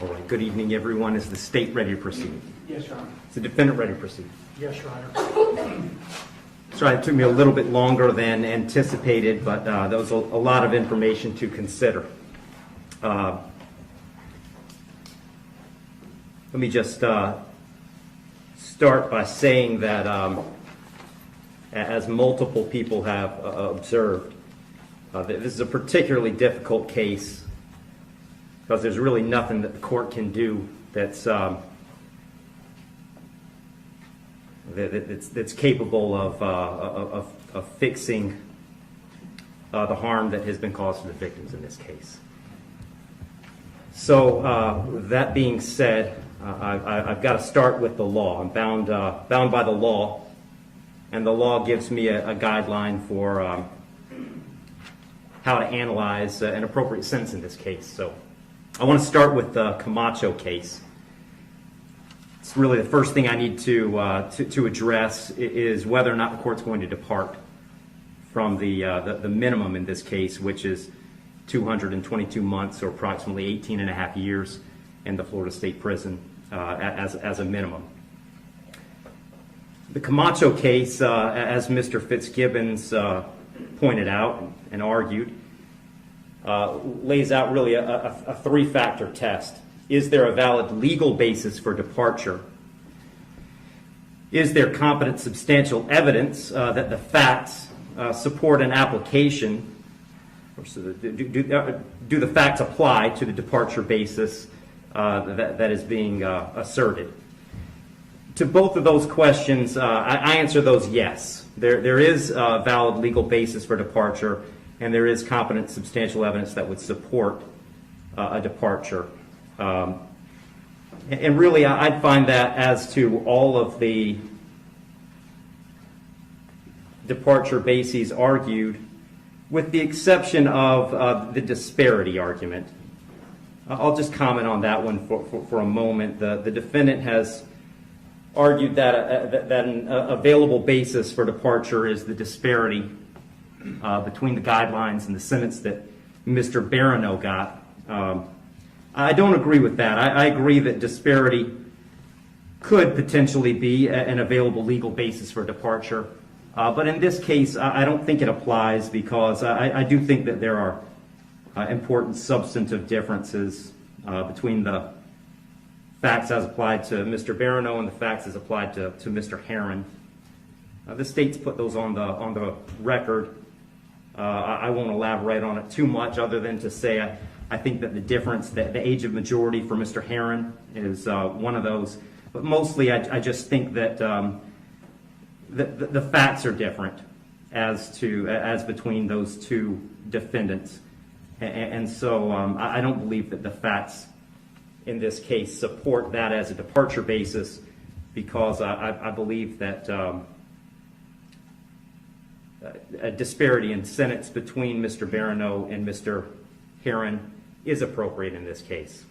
All right, good evening, everyone. Is the state ready to proceed? Yes, Your Honor. Is the defendant ready to proceed? Yes, Your Honor. Sorry, it took me a little bit longer than anticipated, but there was a lot of information to consider. Let me just start by saying that as multiple people have observed, this is a particularly difficult case because there's really nothing that the court can do that's capable of fixing the harm that has been caused to the victims in this case. So that being said, I've got to start with the law. I'm bound by the law, and the law gives me a guideline for how to analyze an appropriate sentence in this case. So I want to start with the Camacho case. It's really the first thing I need to address is whether or not the court's going to depart from the minimum in this case, which is 222 months or approximately 18 and a half years in the Florida State Prison as a minimum. The Camacho case, as Mr. Fitzgibbons pointed out and argued, lays out really a three-factor test. Is there a valid legal basis for departure? Is there competent substantial evidence that the facts support an application? Or do the facts apply to the departure basis that is being asserted? To both of those questions, I answer those yes. There is a valid legal basis for departure, and there is competent substantial evidence that would support a departure. And really, I'd find that as to all of the departure bases argued, with the exception of the disparity argument. I'll just comment on that one for a moment. The defendant has argued that an available basis for departure is the disparity between the guidelines and the sentence that Mr. Barano got. I don't agree with that. I agree that disparity could potentially be an available legal basis for departure. But in this case, I don't think it applies because I do think that there are important substantive differences between the facts as applied to Mr. Barano and the facts as applied to Mr. Herron. The state's put those on the record. I won't elaborate on it too much other than to say I think that the difference, the age of majority for Mr. Herron is one of those. But mostly I just think that the facts are different as between those two defendants. And so I don't believe that the facts in this case support that as a departure basis because I believe that a disparity in sentence between Mr. Barano and Mr. Herron is appropriate in this case.